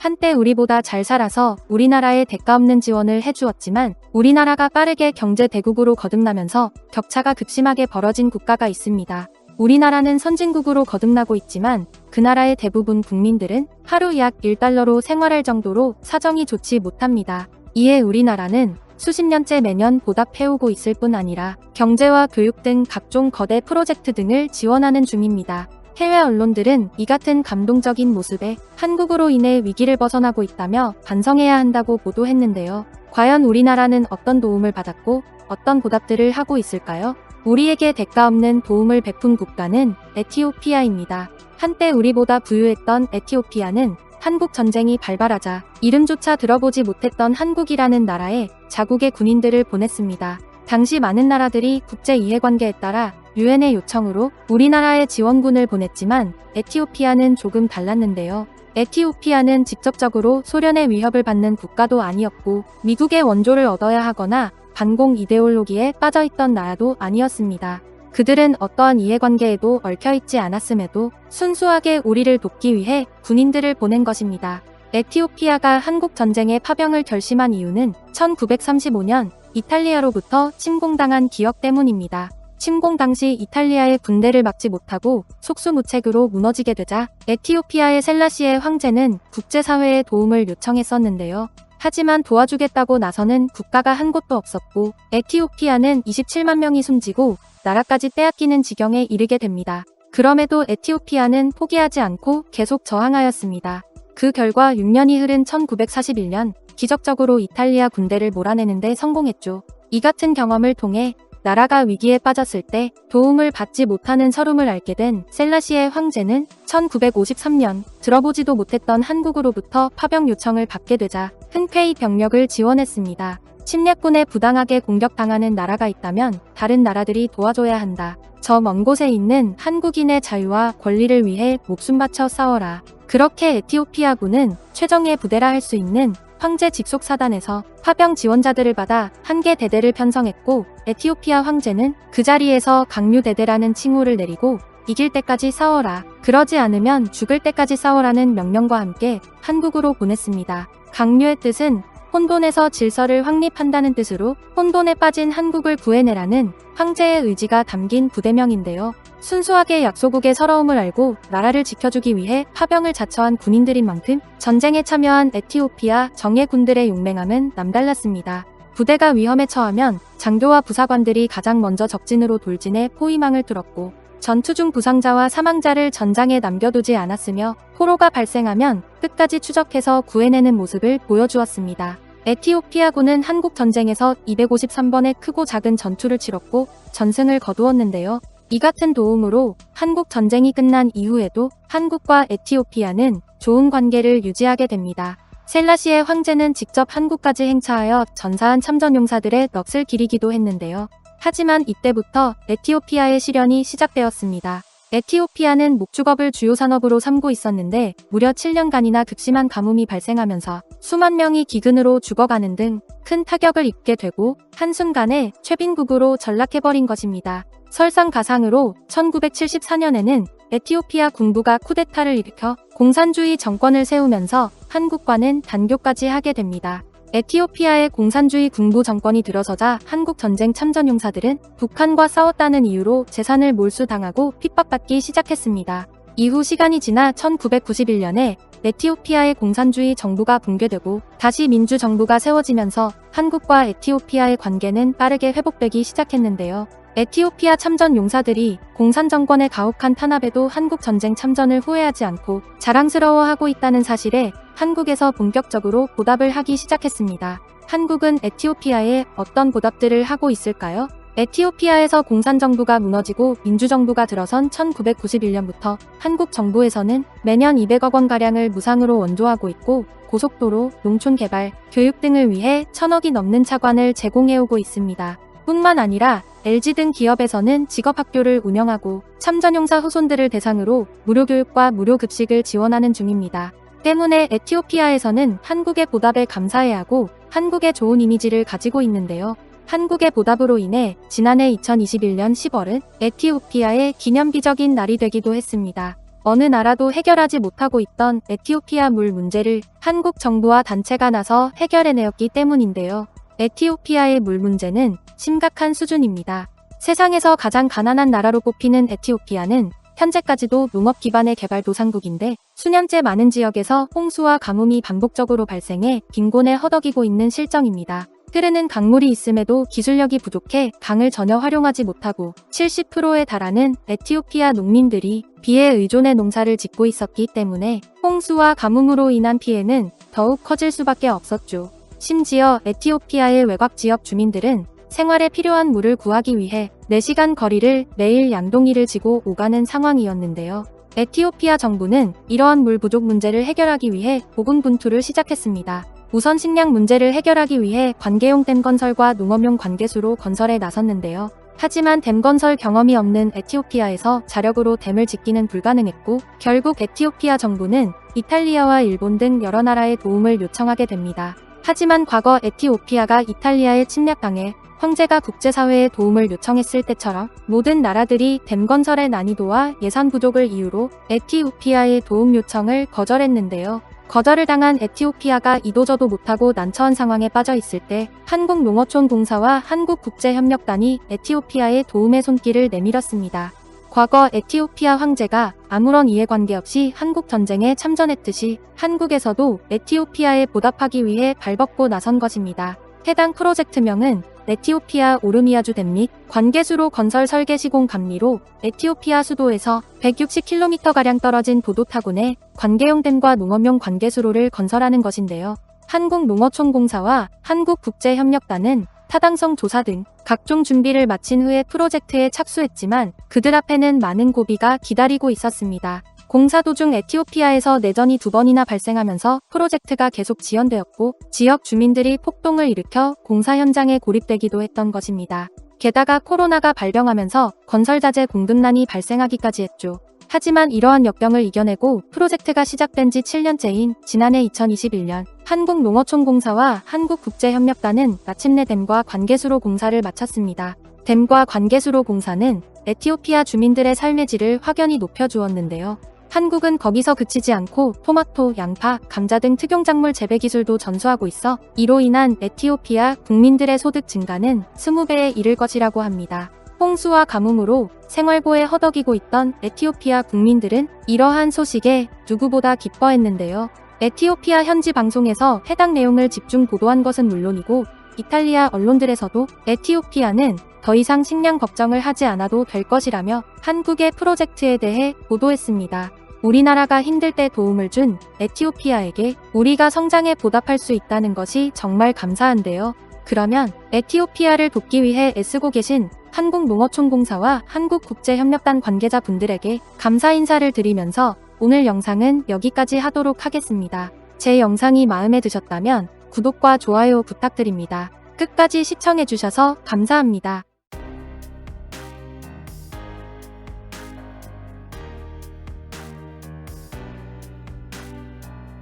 한때 우리보다 잘 살아서 우리나라에 대가 없는 지원을 해주었지만 우리나라가 빠르게 경제 대국으로 거듭나면서 격차가 극심하게 벌어진 국가가 있습니다. 우리나라는 선진국으로 거듭나고 있지만 그 나라의 대부분 국민들은 하루 약 1달러로 생활할 정도로 사정이 좋지 못합니다. 이에 우리나라는 수십 년째 매년 보답해오고 있을 뿐 아니라 경제와 교육 등 각종 거대 프로젝트 등을 지원하는 중입니다. 해외 언론들은 이 같은 감동적인 모습에 한국으로 인해 위기를 벗어나고 있다며 반성해야 한다고 보도했는데요. 과연 우리나라는 어떤 도움을 받았고 어떤 보답들을 하고 있을까요? 우리에게 대가 없는 도움을 베푼 국가는 에티오피아입니다. 한때 우리보다 부유했던 에티오피아는 한국 전쟁이 발발하자 이름조차 들어보지 못했던 한국이라는 나라에 자국의 군인들을 보냈습니다. 당시 많은 나라들이 국제이해관계에 따라 유엔의 요청으로 우리나라에 지원군을 보냈지만 에티오피아는 조금 달랐는데요. 에티오피아는 직접적으로 소련의 위협을 받는 국가도 아니었고 미국의 원조를 얻어야 하거나 반공 이데올로기에 빠져있던 나라도 아니었습니다. 그들은 어떠한 이해관계에도 얽혀있지 않았음에도 순수하게 우리를 돕기 위해 군인들을 보낸 것입니다. 에티오피아가 한국 전쟁에 파병을 결심한 이유는 1935년 이탈리아로부터 침공당한 기억 때문입니다. 침공 당시 이탈리아의 군대를 막지 못하고 속수무책으로 무너지게 되자 에티오피아의 셀라시의 황제는 국제사회의 도움을 요청했었는데요. 하지만 도와주겠다고 나서는 국가가 한 곳도 없었고 에티오피아는 27만 명이 숨지고 나라까지 빼앗기는 지경에 이르게 됩니다. 그럼에도 에티오피아는 포기하지 않고 계속 저항하였습니다. 그 결과 6년이 흐른 1941년 기적적으로 이탈리아 군대를 몰아내는 데 성공했죠. 이 같은 경험을 통해 나라가 위기에 빠졌을 때 도움을 받지 못하는 서름을 앓게 된 셀라시의 황제는 1953년 들어보지도 못했던 한국으로부터 파병 요청을 받게 되자 흔쾌히 병력을 지원했습니다. 침략군에 부당하게 공격당하는 나라가 있다면 다른 나라들이 도와줘야 한다. 저 먼 곳에 있는 한국인의 자유와 권리를 위해 목숨 바쳐 싸워라. 그렇게 에티오피아군은 최정예 부대라 할 수 있는 황제 직속 사단에서 파병 지원자들을 받아 한개 대대를 편성했고 에티오피아 황제는 그 자리에서 강류대대라는 칭호를 내리고 이길 때까지 싸워라. 그러지 않으면 죽을 때까지 싸워라는 명령과 함께 한국으로 보냈습니다. 강류의 뜻은 혼돈에서 질서를 확립한다는 뜻으로 혼돈에 빠진 한국을 구해내라는 황제의 의지가 담긴 부대명인데요. 순수하게 약소국의 서러움을 알고 나라를 지켜주기 위해 파병을 자처한 군인들인 만큼 전쟁에 참여한 에티오피아 정예군들의 용맹함은 남달랐습니다. 부대가 위험에 처하면 장교와 부사관들이 가장 먼저 적진으로 돌진해 포위망을 뚫었고 전투 중 부상자와 사망자를 전장에 남겨두지 않았으며 포로가 발생하면 끝까지 추적해서 구해내는 모습을 보여주었습니다. 에티오피아군은 한국 전쟁에서 253번의 크고 작은 전투를 치렀고 전승을 거두었는데요. 이 같은 도움으로 한국 전쟁이 끝난 이후에도 한국과 에티오피아는 좋은 관계를 유지하게 됩니다. 셀라시의 황제는 직접 한국까지 행차하여 전사한 참전용사들의 넋을 기리기도 했는데요. 하지만 이때부터 에티오피아의 시련이 시작되었습니다. 에티오피아는 목축업을 주요 산업으로 삼고 있었는데 무려 7년간이나 극심한 가뭄이 발생하면서 수만 명이 기근으로 죽어가는 등 큰 타격을 입게 되고 한순간에 최빈국으로 전락해버린 것입니다. 설상가상으로 1974년에는 에티오피아 군부가 쿠데타를 일으켜 공산주의 정권을 세우면서 한국과는 단교까지 하게 됩니다. 에티오피아의 공산주의 군부 정권이 들어서자 한국 전쟁 참전용사들은 북한과 싸웠다는 이유로 재산을 몰수당하고 핍박받기 시작했습니다. 이후 시간이 지나 1991년에 에티오피아의 공산주의 정부가 붕괴되고 다시 민주정부가 세워지면서 한국과 에티오피아의 관계는 빠르게 회복되기 시작했는데요. 에티오피아 참전 용사들이 공산 정권의 가혹한 탄압에도 한국 전쟁 참전을 후회하지 않고 자랑스러워하고 있다는 사실에 한국에서 본격적으로 보답을 하기 시작했습니다. 한국은 에티오피아에 어떤 보답들을 하고 있을까요? 에티오피아에서 공산정부가 무너지고 민주정부가 들어선 1991년부터 한국 정부에서는 매년 200억 원가량을 무상으로 원조하고 있고 고속도로, 농촌개발, 교육 등을 위해 1,000억이 넘는 차관을 제공해오고 있습니다. 뿐만 아니라 LG 등 기업에서는 직업학교를 운영하고 참전용사 후손들을 대상으로 무료교육과 무료급식을 지원하는 중입니다. 때문에 에티오피아에서는 한국의 보답에 감사해야 하고 한국의 좋은 이미지를 가지고 있는데요. 한국의 보답으로 인해 지난해 2021년 10월은 에티오피아의 기념비적인 날이 되기도 했습니다. 어느 나라도 해결하지 못하고 있던 에티오피아 물 문제를 한국 정부와 단체가 나서 해결해내었기 때문인데요. 에티오피아의 물 문제는 심각한 수준입니다. 세상에서 가장 가난한 나라로 꼽히는 에티오피아는 현재까지도 농업 기반의 개발도상국인데 수년째 많은 지역에서 홍수와 가뭄이 반복적으로 발생해 빈곤에 허덕이고 있는 실정입니다. 흐르는 강물이 있음에도 기술력이 부족해 강을 전혀 활용하지 못하고 70%에 달하는 에티오피아 농민들이 비에 의존해 농사를 짓고 있었기 때문에 홍수와 가뭄으로 인한 피해는 더욱 커질 수밖에 없었죠. 심지어 에티오피아의 외곽 지역 주민들은 생활에 필요한 물을 구하기 위해 4시간 거리를 매일 양동이를 지고 오가는 상황이었는데요. 에티오피아 정부는 이러한 물 부족 문제를 해결하기 위해 고군분투를 시작했습니다. 우선 식량 문제를 해결하기 위해 관계용 댐 건설과 농업용 관계수로 건설에 나섰는데요. 하지만 댐 건설 경험이 없는 에티오피아에서 자력으로 댐을 짓기는 불가능했고 결국 에티오피아 정부는 이탈리아와 일본 등 여러 나라의 도움을 요청하게 됩니다. 하지만 과거 에티오피아가 이탈리아에 침략당해 황제가 국제사회의 도움을 요청했을 때처럼 모든 나라들이 댐 건설의 난이도와 예산 부족을 이유로 에티오피아의 도움 요청을 거절했는데요. 거절을 당한 에티오피아가 이도저도 못하고 난처한 상황에 빠져 있을 때 한국농어촌공사와 한국국제협력단이 에티오피아의 도움의 손길을 내밀었습니다. 과거 에티오피아 황제가 아무런 이해관계 없이 한국전쟁에 참전했듯이 한국에서도 에티오피아에 보답하기 위해 발벗고 나선 것입니다. 해당 프로젝트명은 에티오피아 오르미아주 댐 및 관계수로 건설 설계 시공 감리로 에티오피아 수도에서 160km가량 떨어진 도도타군에 관계용 댐과 농업용 관계수로를 건설하는 것인데요. 한국농어촌공사와 한국국제협력단은 타당성 조사 등 각종 준비를 마친 후에 프로젝트에 착수했지만 그들 앞에는 많은 고비가 기다리고 있었습니다. 공사 도중 에티오피아에서 내전이 2번이나 발생하면서 프로젝트가 계속 지연되었고 지역 주민들이 폭동을 일으켜 공사 현장에 고립되기도 했던 것입니다. 게다가 코로나가 발병하면서 건설자재 공급난이 발생하기까지 했죠. 하지만 이러한 역병을 이겨내고 프로젝트가 시작된 지 7년째인 지난해 2021년 한국농어촌공사와 한국국제협력단은 마침내 댐과 관계수로 공사를 마쳤습니다. 댐과 관계수로 공사는 에티오피아 주민들의 삶의 질을 확연히 높여주었는데요. 한국은 거기서 그치지 않고 토마토, 양파, 감자 등 특용작물 재배 기술도 전수하고 있어 이로 인한 에티오피아 국민들의 소득 증가는 20배에 이를 것이라고 합니다. 홍수와 가뭄으로 생활고에 허덕이고 있던 에티오피아 국민들은 이러한 소식에 누구보다 기뻐했는데요. 에티오피아 현지 방송에서 해당 내용을 집중 보도한 것은 물론이고 이탈리아 언론들에서도 에티오피아는 더 이상 식량 걱정을 하지 않아도 될 것이라며 한국의 프로젝트에 대해 보도했습니다. 우리나라가 힘들 때 도움을 준 에티오피아에게 우리가 성장에 보답할 수 있다는 것이 정말 감사한데요. 그러면 에티오피아를 돕기 위해 애쓰고 계신 한국농어촌공사와 한국국제협력단 관계자분들에게 감사 인사를 드리면서 오늘 영상은 여기까지 하도록 하겠습니다. 제 영상이 마음에 드셨다면 구독과 좋아요 부탁드립니다. 끝까지 시청해주셔서 감사합니다.